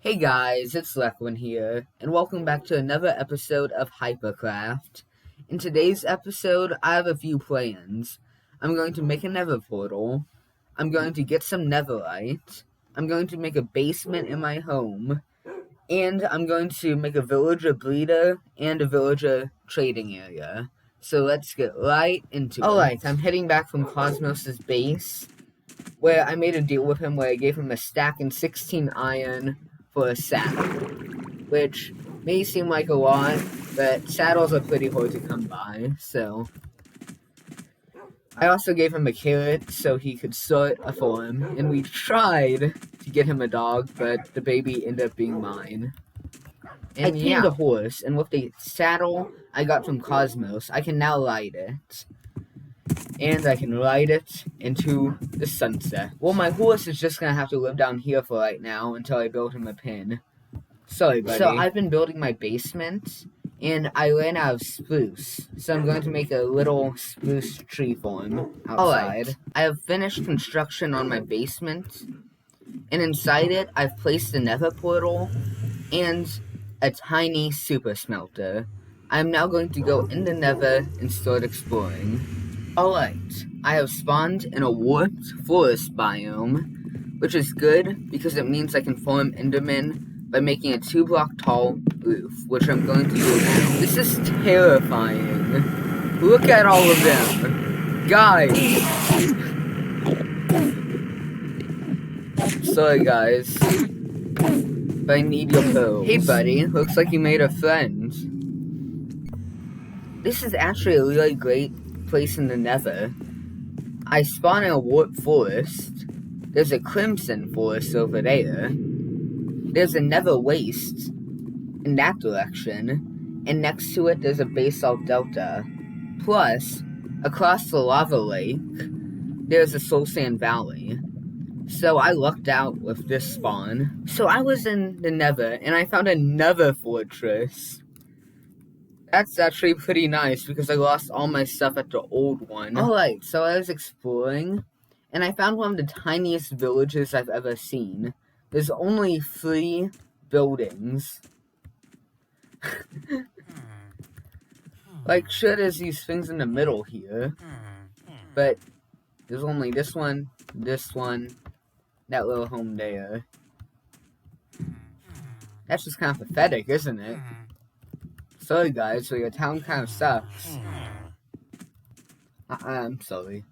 Hey guys, it's Requin here, and welcome back to another episode of Hypercraft. In today's episode, I have a few plans. I'm going to make a nether portal, I'm going to get some netherite, I'm going to make a basement in my home, and I'm going to make a villager breeder and a villager trading area. So let's get right into it. Alright, I'm heading back from Cosmos' base, where I made a deal with him where I gave him a stack and 16 iron for a saddle, which may seem like a lot, but saddles are pretty hard to come by, so I also gave him a carrot so he could start a farm, and we tried to get him a dog, but the baby ended up being mine. And I tamed a horse, and with the saddle I got from Cosmos, I can now ride it. And I can ride it into the sunset. Well, my horse is just gonna have to live down here for right now until I build him a pen. Sorry, buddy. So I've been building my basement, and I ran out of spruce. So I'm going to make a little spruce tree farm outside. Alright, I have finished construction on my basement, and inside it, I've placed a nether portal and a tiny super smelter. I'm now going to go in the nether and start exploring. Alright, I have spawned in a warped forest biome, which is good because it means I can farm endermen by making a 2-block tall roof, which I'm going to do now. This is terrifying. Look at all of them. Guys. Sorry guys, but I need your pearls. Hey buddy, looks like you made a friend. This is actually a really great place in the nether. I spawn in a warped forest. There's a crimson forest over there. There's a nether waste in that direction. And next to it there's a basalt delta. Plus, across the lava lake, there's a soul sand valley. So I lucked out with this spawn. So I was in the nether and I found another fortress. That's actually pretty nice, because I lost all my stuff at the old one. Alright, so I was exploring, and I found one of the tiniest villages I've ever seen. There's only 3 buildings. Like, sure, there's these things in the middle here, but there's only this one, that little home there. That's just kind of pathetic, isn't it? Sorry guys, so your town kind of sucks. I'm sorry.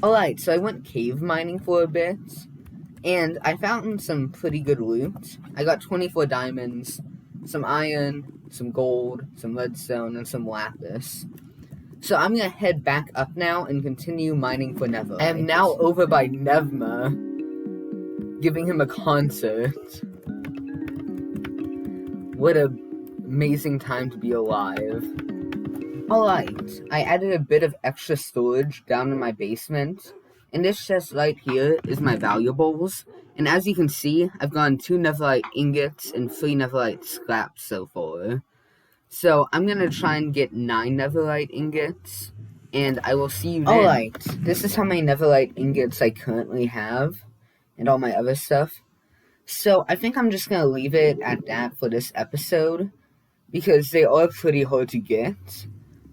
Alright, so I went cave mining for a bit, and I found some pretty good loot. I got 24 diamonds, some iron, some gold, some redstone, and some lapis. So I'm gonna head back up now and continue mining for netherite. I am now over by Nevma, giving him a concert. What a amazing time to be alive. Alright, I added a bit of extra storage down in my basement, and this chest right here is my valuables, and as you can see, I've gotten 2 netherite ingots and 3 netherite scraps so far. So I'm gonna try and get 9 netherite ingots, and I will see you then. Alright, this is how many netherite ingots I currently have, and all my other stuff. So I think I'm just gonna leave it at that for this episode, because they are pretty hard to get.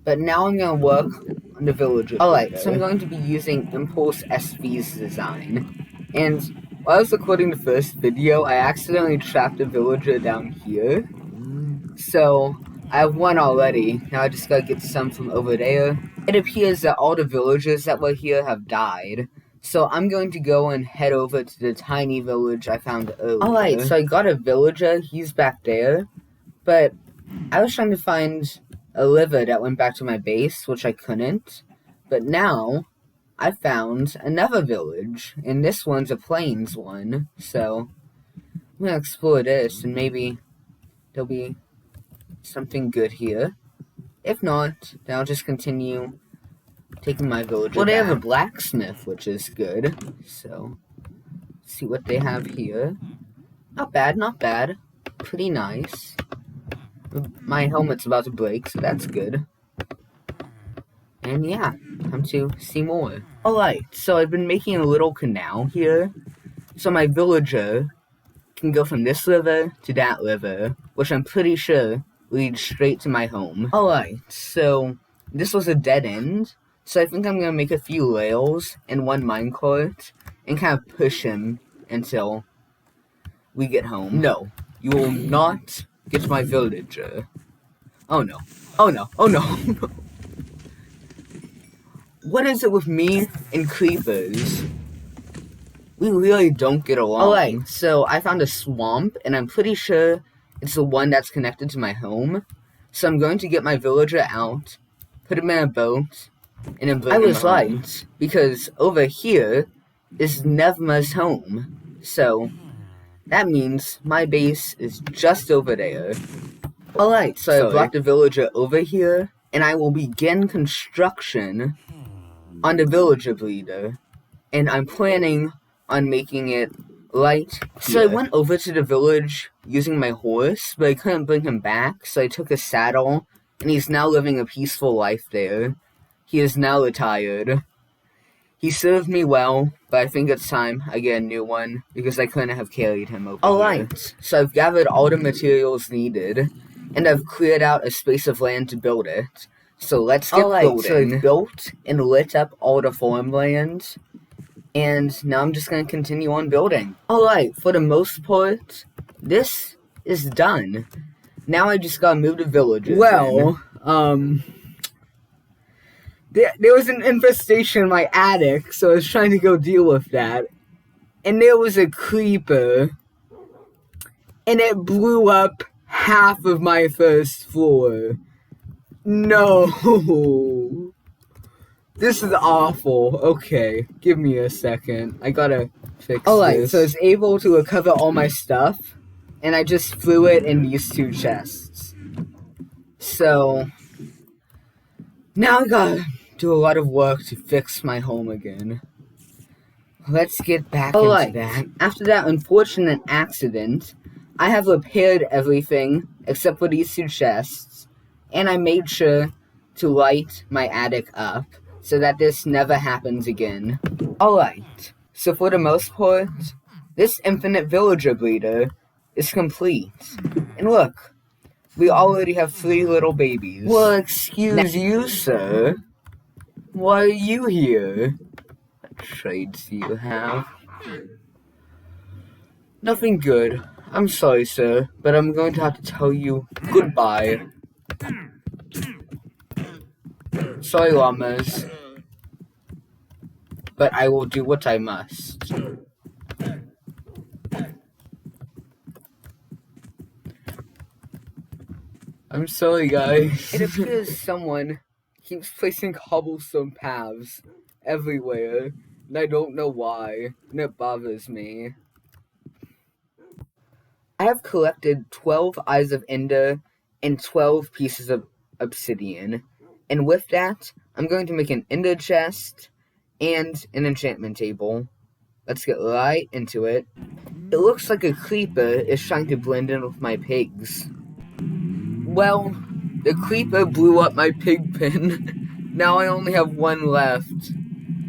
But now I'm going to work on the villager. Alright, so I'm going to be using Impulse SV's design. And while I was recording the first video, I accidentally trapped a villager down here. So, I have one already. Now I just gotta get some from over there. It appears that all the villagers that were here have died. So I'm going to go and head over to the tiny village I found earlier. Alright, so I got a villager. He's back there. But I was trying to find a liver that went back to my base, which I couldn't. But now, I found another village, and this one's a plains one. So, I'm gonna explore this, and maybe there'll be something good here. If not, then I'll just continue taking my villager back. They have a blacksmith, which is good. So, let's see what they have here. Not bad, not bad. Pretty nice. My helmet's about to break, so that's good. And yeah, time to see more. Alright, so I've been making a little canal here. So my villager can go from this river to that river, which I'm pretty sure leads straight to my home. Alright, so this was a dead end, so I think I'm gonna make a few rails and one minecart and kind of push him until we get home. No, you will not get my villager. Oh no. Oh no. Oh no. What is it with me and creepers? We really don't get along. Alright, so I found a swamp, and I'm pretty sure it's the one that's connected to my home. So I'm going to get my villager out, put him in a boat, and then bring him home. I was right, because over here is Nevma's home. So that means my base is just over there. Alright, so I brought the villager over here, and I will begin construction on the villager breeder. And I'm planning on making it light. So I went over to the village using my horse, but I couldn't bring him back, so I took a saddle, and he's now living a peaceful life there. He is now retired. He served me well, but I think it's time I get a new one, because I couldn't have carried him over here. Alright, so I've gathered all the materials needed, and I've cleared out a space of land to build it. So let's get building. So I've built and lit up all the farmland, and now I'm just going to continue on building. Alright, for the most part, this is done. Now I just gotta move the villages. Well, there was an infestation in my attic, so I was trying to go deal with that. And there was a creeper, and it blew up half of my first floor. No. This is awful. Okay, give me a second. I gotta fix this. Alright, so I was able to recover all my stuff, and I just threw it in these two chests. So now I gotta do a lot of work to fix my home again. Let's get back into that. After that unfortunate accident, I have repaired everything except for these two chests, and I made sure to light my attic up so that this never happens again. Alright, so for the most part, this infinite villager breeder is complete. And look, we already have 3 little babies. Well, excuse you, sir. Why are you here? What trades do you have? Nothing good. I'm sorry, sir, but I'm going to have to tell you goodbye. Sorry, llamas, but I will do what I must. I'm sorry, guys. It appears someone keeps placing cobblestone paths everywhere, and I don't know why, and it bothers me. I have collected 12 Eyes of Ender and 12 pieces of obsidian, and with that, I'm going to make an ender chest and an enchantment table. Let's get right into it. It looks like a creeper is trying to blend in with my pigs. Well, the creeper blew up my pig pen. Now I only have 1 left.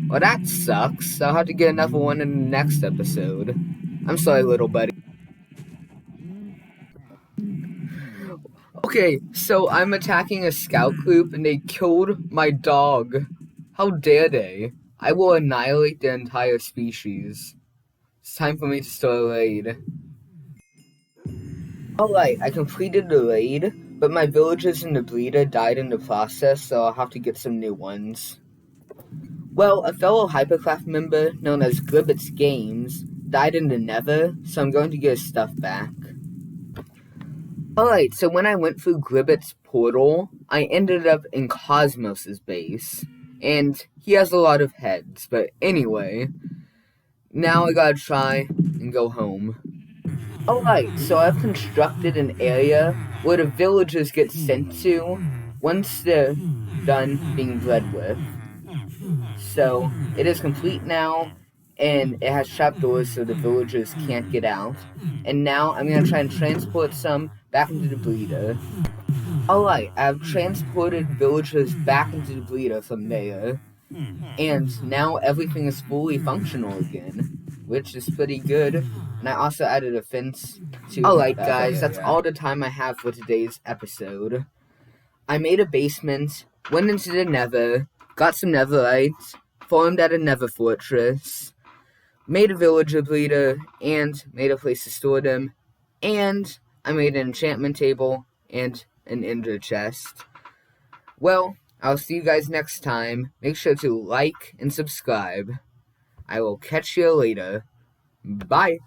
Well, that sucks. I'll have to get another one in the next episode. I'm sorry, little buddy. Okay, so I'm attacking a scout group and they killed my dog. How dare they? I will annihilate the entire species. It's time for me to start a raid. Alright, I completed the raid, but my villagers in the breeder died in the process, so I'll have to get some new ones. Well, a fellow Hypercraft member known as Glibbit's Games died in the Nether, so I'm going to get his stuff back. Alright, so when I went through Glibbit's portal, I ended up in Cosmos's base, and he has a lot of heads, but anyway, now I gotta try and go home. Alright, so I've constructed an area where the villagers get sent to once they're done being bred with. So, it is complete now, and it has trapdoors so the villagers can't get out. And now I'm going to try and transport some back into the breeder. Alright, I've transported villagers back into the breeder from there. And now everything is fully functional again. which is pretty good. And I also added a fence to... Alright guys, that's all the time I have for today's episode. I made a basement, went into the nether, got some netherites, farmed at a nether fortress, made a villager breeder, and made a place to store them, and I made an enchantment table and an ender chest. Well, I'll see you guys next time. Make sure to like and subscribe. I will catch you later. Bye!